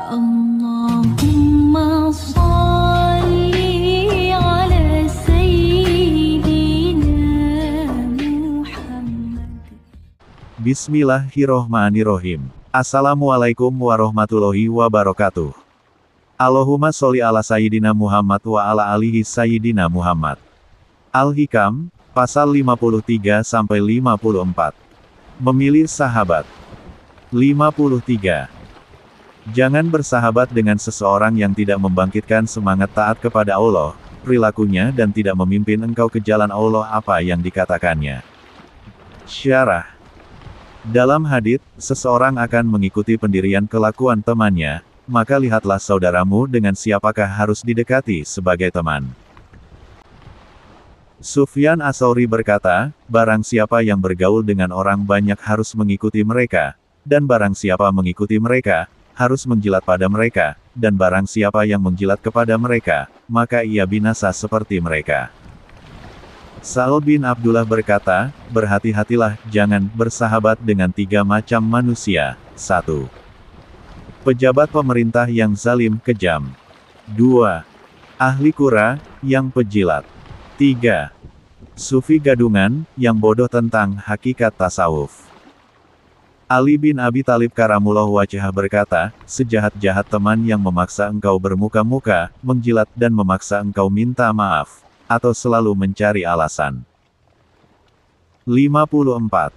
Allahumma shalli ala sayyidina Muhammad. Bismillahirrohmanirrohim. Assalamualaikum warahmatullahi wabarakatuh. Allahumma sholli ala sayyidina Muhammad wa ala alihi sayyidina Muhammad. Al-Hikam, pasal 53-54. Memilih sahabat. 53. Jangan bersahabat dengan seseorang yang tidak membangkitkan semangat taat kepada Allah, perilakunya dan tidak memimpin engkau ke jalan Allah apa yang dikatakannya. Syarah. Dalam hadits, seseorang akan mengikuti pendirian kelakuan temannya, maka lihatlah saudaramu dengan siapakah harus didekati sebagai teman. Sufyan Ats-Tsauri berkata, barang siapa yang bergaul dengan orang banyak harus mengikuti mereka, dan barang siapa mengikuti mereka, harus menjilat pada mereka, dan barang siapa yang menjilat kepada mereka, maka ia binasa seperti mereka. Sa'al bin Abdullah berkata, berhati-hatilah, jangan bersahabat dengan 3 macam manusia. 1. Pejabat pemerintah yang zalim, kejam. 2. Ahli qura, yang pejilat. 3. Sufi gadungan, yang bodoh tentang hakikat tasawuf. Ali bin Abi Thalib karamullahu wajhah berkata, sejahat-jahat teman yang memaksa engkau bermuka-muka, menjilat dan memaksa engkau minta maaf, atau selalu mencari alasan. 54.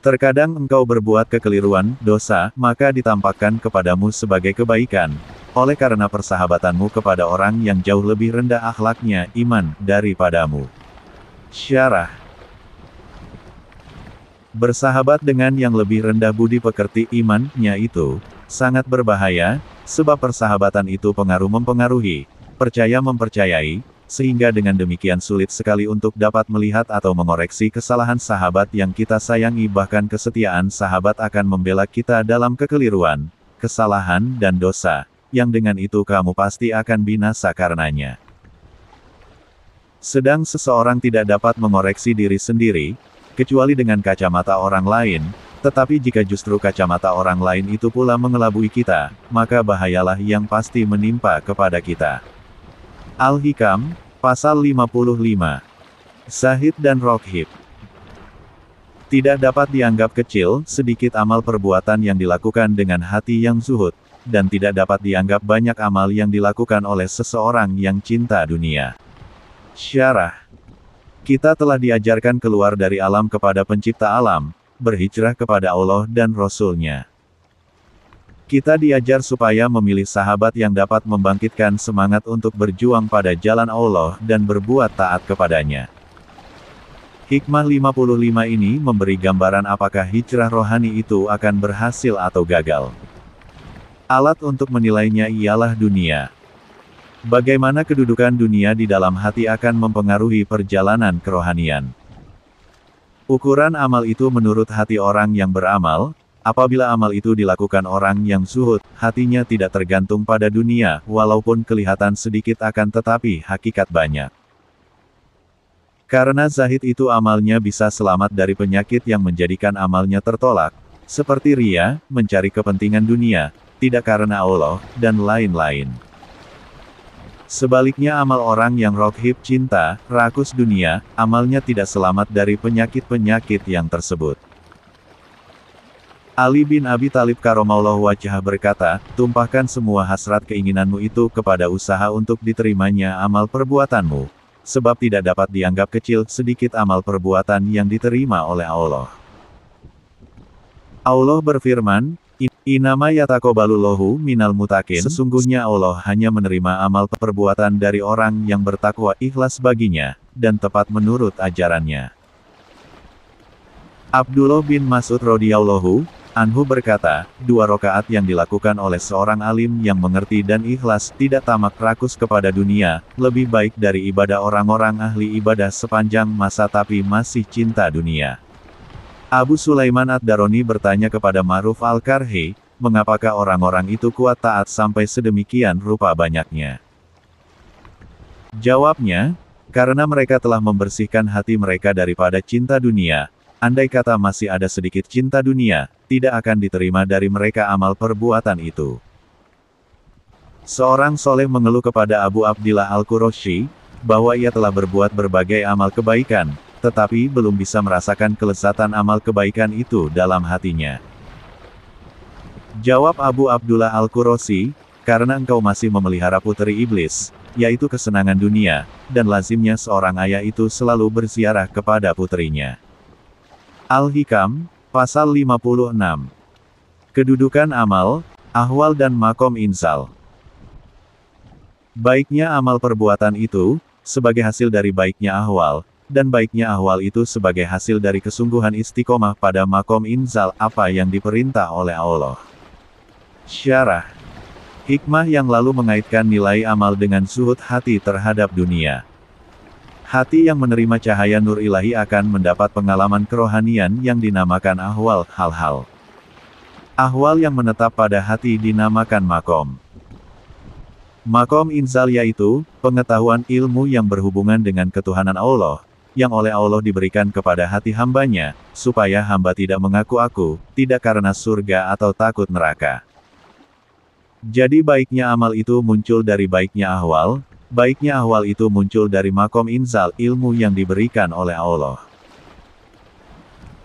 Terkadang engkau berbuat kekeliruan, dosa, maka ditampakkan kepadamu sebagai kebaikan, oleh karena persahabatanmu kepada orang yang jauh lebih rendah akhlaknya, iman, daripadamu. Syarah. Bersahabat dengan yang lebih rendah budi pekerti imannya itu, sangat berbahaya, sebab persahabatan itu mempengaruhi, percaya mempercayai, sehingga dengan demikian sulit sekali untuk dapat melihat atau mengoreksi kesalahan sahabat yang kita sayangi, bahkan kesetiaan sahabat akan membela kita dalam kekeliruan, kesalahan dan dosa, yang dengan itu kamu pasti akan binasa karenanya. Sedang seseorang tidak dapat mengoreksi diri sendiri, kecuali dengan kacamata orang lain, tetapi jika justru kacamata orang lain itu pula mengelabui kita, maka bahayalah yang pasti menimpa kepada kita. Al-Hikam, pasal 55. Zahid dan Rokhib. Tidak dapat dianggap kecil, sedikit amal perbuatan yang dilakukan dengan hati yang zuhud, dan tidak dapat dianggap banyak amal yang dilakukan oleh seseorang yang cinta dunia. Syarah. Kita telah diajarkan keluar dari alam kepada pencipta alam, berhijrah kepada Allah dan Rasul-Nya. Kita diajar supaya memilih sahabat yang dapat membangkitkan semangat untuk berjuang pada jalan Allah dan berbuat taat kepadanya. Hikmah 55 ini memberi gambaran apakah hijrah rohani itu akan berhasil atau gagal. Alat untuk menilainya ialah dunia. Bagaimana kedudukan dunia di dalam hati akan mempengaruhi perjalanan kerohanian. Ukuran amal itu menurut hati orang yang beramal. Apabila amal itu dilakukan orang yang zuhud, hatinya tidak tergantung pada dunia, walaupun kelihatan sedikit akan tetapi hakikat banyak. Karena zahid itu amalnya bisa selamat dari penyakit yang menjadikan amalnya tertolak, seperti riya, mencari kepentingan dunia, tidak karena Allah, dan lain-lain. Sebaliknya amal orang yang rokhib cinta, rakus dunia, amalnya tidak selamat dari penyakit-penyakit yang tersebut. Ali bin Abi Thalib karomallahu wajhah berkata, tumpahkan semua hasrat keinginanmu itu kepada usaha untuk diterimanya amal perbuatanmu, sebab tidak dapat dianggap kecil sedikit amal perbuatan yang diterima oleh Allah. Allah berfirman, Innama yataqabbalullahu minal muttaqin, sesungguhnya Allah hanya menerima amal perbuatan dari orang yang bertakwa, ikhlas baginya, dan tepat menurut ajarannya. Abdullah bin Mas'ud radhiyallahu anhu berkata, 2 rakaat yang dilakukan oleh seorang alim yang mengerti dan ikhlas, tidak tamak rakus kepada dunia, lebih baik dari ibadah orang-orang ahli ibadah sepanjang masa tapi masih cinta dunia. Abu Sulaiman Ad-Darani bertanya kepada Ma'ruf Al-Karhi, mengapakah orang-orang itu kuat taat sampai sedemikian rupa banyaknya? Jawabnya, karena mereka telah membersihkan hati mereka daripada cinta dunia. Andai kata masih ada sedikit cinta dunia, tidak akan diterima dari mereka amal perbuatan itu. Seorang soleh mengeluh kepada Abu Abdillah Al-Qurashi, bahwa ia telah berbuat berbagai amal kebaikan, tetapi belum bisa merasakan kelezatan amal kebaikan itu dalam hatinya. Jawab Abu Abdullah Al-Qurashi, karena engkau masih memelihara putri iblis, yaitu kesenangan dunia, dan lazimnya seorang ayah itu selalu berziarah kepada putrinya. Al-Hikam, pasal 56. Kedudukan amal, ahwal dan makom inzal. Baiknya amal perbuatan itu, sebagai hasil dari baiknya ahwal, dan baiknya ahwal itu sebagai hasil dari kesungguhan istiqomah pada makom inzal apa yang diperintah oleh Allah. Syarah. Hikmah yang lalu mengaitkan nilai amal dengan zuhud hati terhadap dunia. Hati yang menerima cahaya nur ilahi akan mendapat pengalaman kerohanian yang dinamakan ahwal, hal-hal. Ahwal yang menetap pada hati dinamakan makom. Makom inzal yaitu, pengetahuan ilmu yang berhubungan dengan ketuhanan Allah, yang oleh Allah diberikan kepada hati hambanya, supaya hamba tidak mengaku-aku, tidak karena surga atau takut neraka. Jadi baiknya amal itu muncul dari baiknya ahwal itu muncul dari makom inzal ilmu yang diberikan oleh Allah.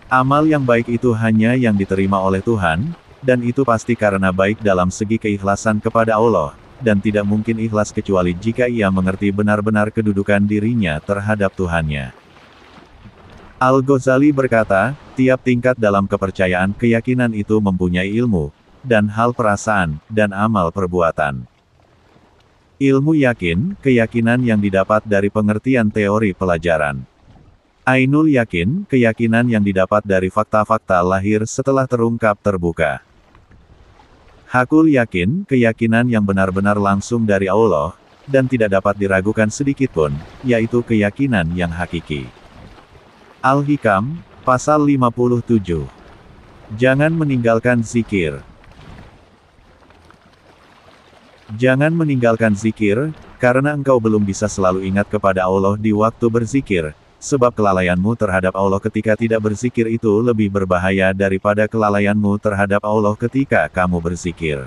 Amal yang baik itu hanya yang diterima oleh Tuhan, dan itu pasti karena baik dalam segi keikhlasan kepada Allah, dan tidak mungkin ikhlas kecuali jika ia mengerti benar-benar kedudukan dirinya terhadap Tuhannya. Al-Ghazali berkata, tiap tingkat dalam kepercayaan keyakinan itu mempunyai ilmu, dan hal perasaan, dan amal perbuatan. Ilmu yakin, keyakinan yang didapat dari pengertian teori pelajaran. Ainul yakin, keyakinan yang didapat dari fakta-fakta lahir setelah terungkap terbuka. Hakul yakin, keyakinan yang benar-benar langsung dari Allah, dan tidak dapat diragukan sedikitpun, yaitu keyakinan yang hakiki. Al-Hikam, pasal 57. Jangan meninggalkan zikir. Jangan meninggalkan zikir, karena engkau belum bisa selalu ingat kepada Allah di waktu berzikir, sebab kelalaianmu terhadap Allah ketika tidak berzikir itu lebih berbahaya daripada kelalaianmu terhadap Allah ketika kamu berzikir.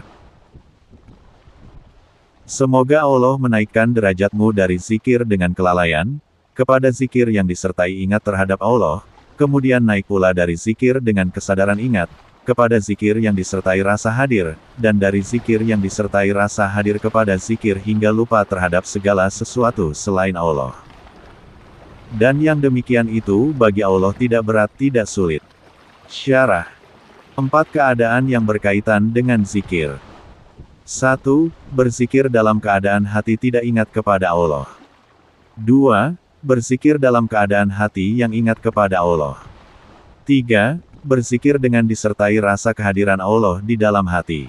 Semoga Allah menaikkan derajatmu dari zikir dengan kelalaian, kepada zikir yang disertai ingat terhadap Allah, kemudian naik pula dari zikir dengan kesadaran ingat, kepada zikir yang disertai rasa hadir, dan dari zikir yang disertai rasa hadir kepada zikir hingga lupa terhadap segala sesuatu selain Allah. Dan yang demikian itu bagi Allah tidak berat tidak sulit. Syarah. 4 keadaan yang berkaitan dengan zikir. 1. Berzikir dalam keadaan hati tidak ingat kepada Allah. 2. Berzikir dalam keadaan hati yang ingat kepada Allah. 3. Berzikir dengan disertai rasa kehadiran Allah di dalam hati.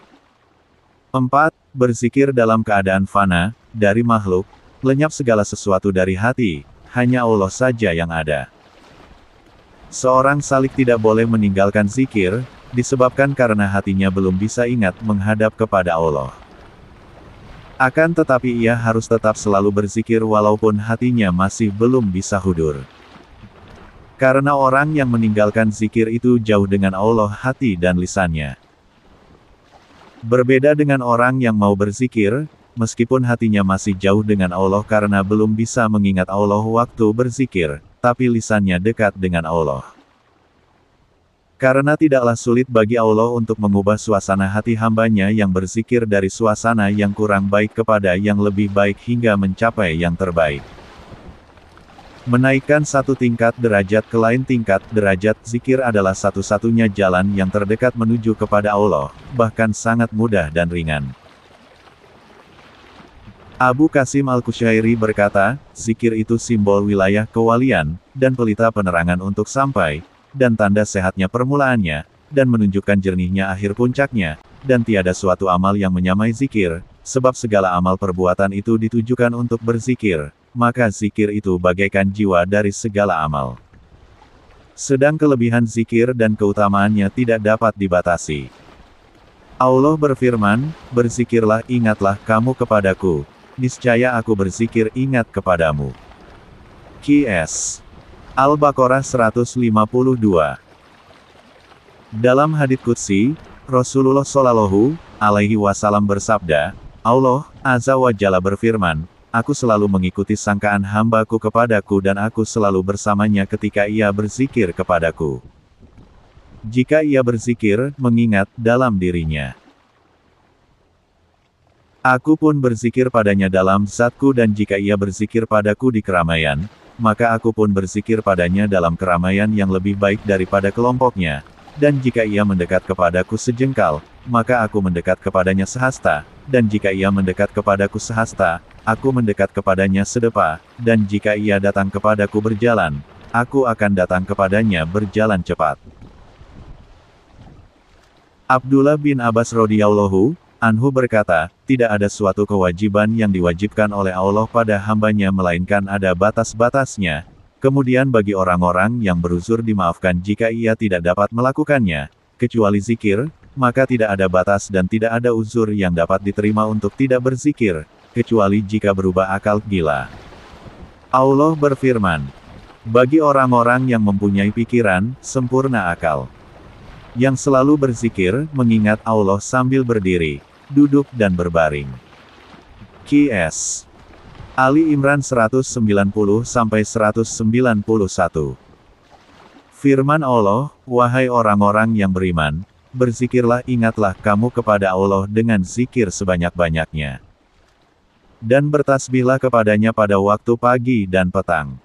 4. Berzikir dalam keadaan fana, dari makhluk, lenyap segala sesuatu dari hati, hanya Allah saja yang ada. Seorang salik tidak boleh meninggalkan zikir, disebabkan karena hatinya belum bisa ingat menghadap kepada Allah. Akan tetapi ia harus tetap selalu berzikir walaupun hatinya masih belum bisa hudur. Karena orang yang meninggalkan zikir itu jauh dengan Allah hati dan lisannya. Berbeda dengan orang yang mau berzikir, meskipun hatinya masih jauh dengan Allah karena belum bisa mengingat Allah waktu berzikir, tapi lisannya dekat dengan Allah. Karena tidaklah sulit bagi Allah untuk mengubah suasana hati hambanya yang berzikir dari suasana yang kurang baik kepada yang lebih baik hingga mencapai yang terbaik. Menaikkan satu tingkat derajat ke lain tingkat derajat zikir adalah satu-satunya jalan yang terdekat menuju kepada Allah, bahkan sangat mudah dan ringan. Abu Qasim Al-Kushairi berkata, zikir itu simbol wilayah kewalian, dan pelita penerangan untuk sampai, dan tanda sehatnya permulaannya, dan menunjukkan jernihnya akhir puncaknya, dan tiada suatu amal yang menyamai zikir, sebab segala amal perbuatan itu ditujukan untuk berzikir, maka zikir itu bagaikan jiwa dari segala amal. Sedang kelebihan zikir dan keutamaannya tidak dapat dibatasi. Allah berfirman, berzikirlah ingatlah kamu kepadaku, niscaya aku berzikir ingat kepadamu. Qs. Al-Baqarah 152. Dalam hadits qudsi, Rasulullah Shallallahu Alaihi Wasallam bersabda, Allah Azza wa Jalla berfirman, aku selalu mengikuti sangkaan hamba-Ku kepadaku dan aku selalu bersamanya ketika ia berzikir kepadaku. Jika ia berzikir, mengingat dalam dirinya. Aku pun berzikir padanya dalam zatku dan jika ia berzikir padaku di keramaian, maka aku pun berzikir padanya dalam keramaian yang lebih baik daripada kelompoknya. Dan jika ia mendekat kepadaku sejengkal, maka aku mendekat kepadanya sehasta, dan jika ia mendekat kepadaku sehasta, aku mendekat kepadanya sedepa, dan jika ia datang kepadaku berjalan, aku akan datang kepadanya berjalan cepat. Abdullah bin Abbas radhiyallahu anhu berkata, tidak ada suatu kewajiban yang diwajibkan oleh Allah pada hambanya melainkan ada batas-batasnya. Kemudian bagi orang-orang yang beruzur dimaafkan jika ia tidak dapat melakukannya, kecuali zikir, maka tidak ada batas dan tidak ada uzur yang dapat diterima untuk tidak berzikir, kecuali jika berubah akal gila. Allah berfirman, bagi orang-orang yang mempunyai pikiran, sempurna akal, yang selalu berzikir, mengingat Allah sambil berdiri, duduk dan berbaring. Qs. Ali Imran 190-191. Firman Allah, wahai orang-orang yang beriman, berzikirlah ingatlah kamu kepada Allah dengan zikir sebanyak-banyaknya. Dan bertasbihlah kepadanya pada waktu pagi dan petang.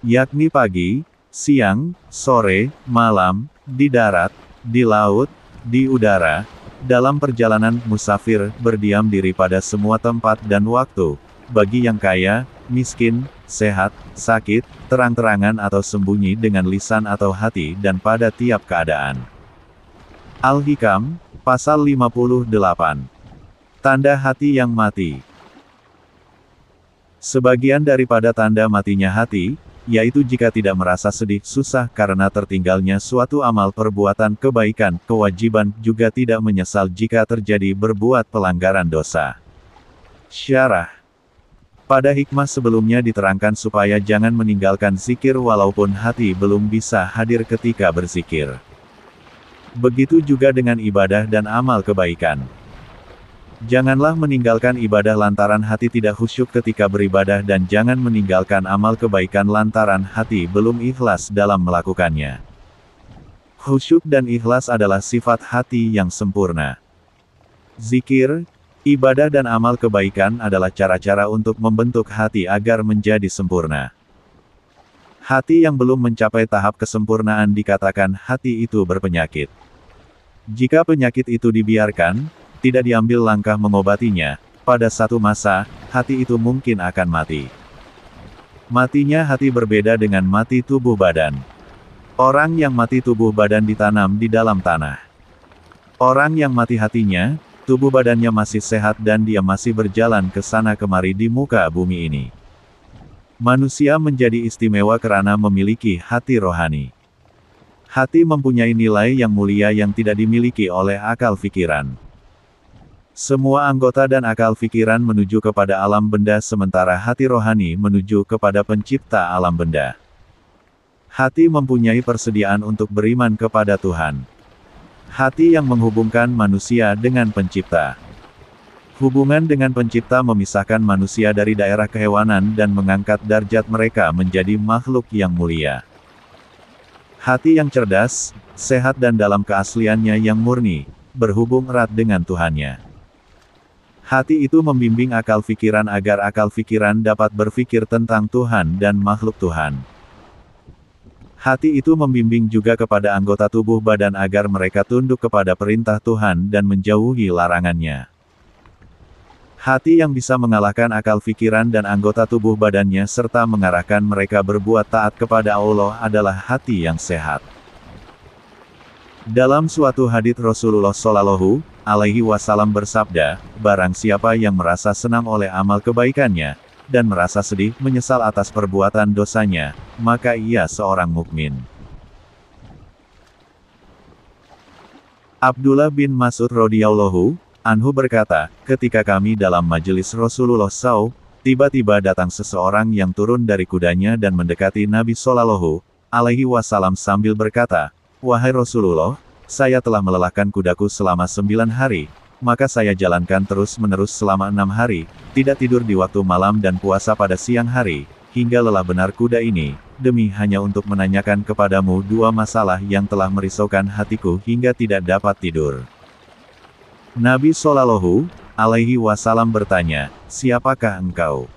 Yakni pagi, siang, sore, malam, di darat, di laut, di udara, dalam perjalanan musafir, berdiam diri pada semua tempat dan waktu, bagi yang kaya, miskin, sehat, sakit, terang-terangan atau sembunyi dengan lisan atau hati dan pada tiap keadaan. Al-Hikam, pasal 58. Tanda hati yang mati. Sebagian daripada tanda matinya hati, yaitu jika tidak merasa sedih, susah karena tertinggalnya suatu amal perbuatan kebaikan, kewajiban, juga tidak menyesal jika terjadi berbuat pelanggaran dosa. Syarah. Pada hikmah sebelumnya diterangkan supaya jangan meninggalkan zikir walaupun hati belum bisa hadir ketika berzikir. Begitu juga dengan ibadah dan amal kebaikan. Janganlah meninggalkan ibadah lantaran hati tidak khusyuk ketika beribadah dan jangan meninggalkan amal kebaikan lantaran hati belum ikhlas dalam melakukannya. Khusyuk dan ikhlas adalah sifat hati yang sempurna. Zikir, ibadah dan amal kebaikan adalah cara-cara untuk membentuk hati agar menjadi sempurna. Hati yang belum mencapai tahap kesempurnaan dikatakan hati itu berpenyakit. Jika penyakit itu dibiarkan, tidak diambil langkah mengobatinya, pada satu masa, hati itu mungkin akan mati. Matinya hati berbeda dengan mati tubuh badan. Orang yang mati tubuh badan ditanam di dalam tanah. Orang yang mati hatinya, tubuh badannya masih sehat dan dia masih berjalan ke sana kemari di muka bumi ini. Manusia menjadi istimewa karena memiliki hati rohani. Hati mempunyai nilai yang mulia yang tidak dimiliki oleh akal pikiran. Semua anggota dan akal pikiran menuju kepada alam benda sementara hati rohani menuju kepada pencipta alam benda. Hati mempunyai persediaan untuk beriman kepada Tuhan. Hati yang menghubungkan manusia dengan pencipta. Hubungan dengan pencipta memisahkan manusia dari daerah kehewanan dan mengangkat darjat mereka menjadi makhluk yang mulia. Hati yang cerdas, sehat dan dalam keasliannya yang murni, berhubung erat dengan Tuhannya. Hati itu membimbing akal pikiran agar akal pikiran dapat berpikir tentang Tuhan dan makhluk Tuhan. Hati itu membimbing juga kepada anggota tubuh badan agar mereka tunduk kepada perintah Tuhan dan menjauhi larangannya. Hati yang bisa mengalahkan akal pikiran dan anggota tubuh badannya serta mengarahkan mereka berbuat taat kepada Allah adalah hati yang sehat. Dalam suatu hadits Rasulullah Shallallahu Alaihi Wasallam bersabda, barang siapa yang merasa senang oleh amal kebaikannya, dan merasa sedih, menyesal atas perbuatan dosanya, maka ia seorang mukmin. Abdullah bin Mas'ud radhiyallahu anhu berkata, ketika kami dalam majelis Rasulullah SAW, tiba-tiba datang seseorang yang turun dari kudanya dan mendekati Nabi Shallallahu Alaihi Wasallam sambil berkata, wahai Rasulullah, saya telah melelahkan kudaku selama 9 hari, maka saya jalankan terus-menerus selama 6 hari, tidak tidur di waktu malam dan puasa pada siang hari, hingga lelah benar kuda ini, demi hanya untuk menanyakan kepadamu 2 masalah yang telah merisaukan hatiku hingga tidak dapat tidur. Nabi Shallallahu Alaihi Wasallam bertanya, siapakah engkau?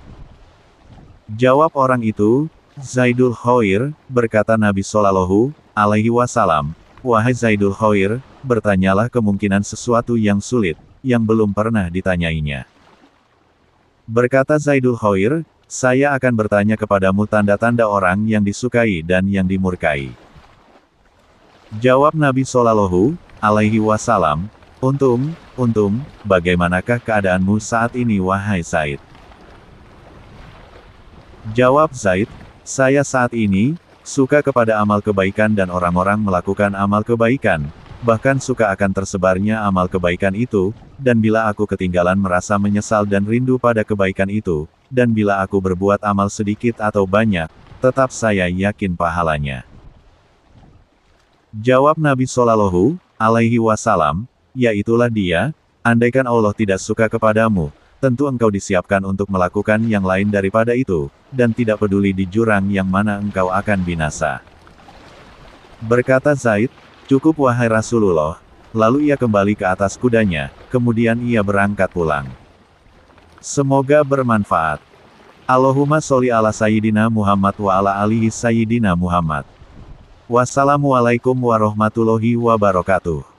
Jawab orang itu, Zaidul Khair, berkata Nabi Shallallahu Alaihi Wasallam, wahai Zaidul Khair, bertanyalah kemungkinan sesuatu yang sulit, yang belum pernah ditanyainya. Berkata Zaidul Khair, saya akan bertanya kepadamu tanda-tanda orang yang disukai dan yang dimurkai. Jawab Nabi Shallallahu Alaihi Wasallam, untung, bagaimanakah keadaanmu saat ini wahai Zaid? Jawab Zaid, saya saat ini, suka kepada amal kebaikan dan orang-orang melakukan amal kebaikan, bahkan suka akan tersebarnya amal kebaikan itu, dan bila aku ketinggalan merasa menyesal dan rindu pada kebaikan itu, dan bila aku berbuat amal sedikit atau banyak, tetap saya yakin pahalanya. Jawab Nabi Shallallahu Alaihi Wasallam, ya itulah dia, andaikan Allah tidak suka kepadamu, tentu engkau disiapkan untuk melakukan yang lain daripada itu, dan tidak peduli di jurang yang mana engkau akan binasa. Berkata Zaid, cukup wahai Rasulullah, lalu ia kembali ke atas kudanya, kemudian ia berangkat pulang. Semoga bermanfaat. Allahumma sholli ala Sayyidina Muhammad wa ala alihi Sayyidina Muhammad. Wassalamualaikum warahmatullahi wabarakatuh.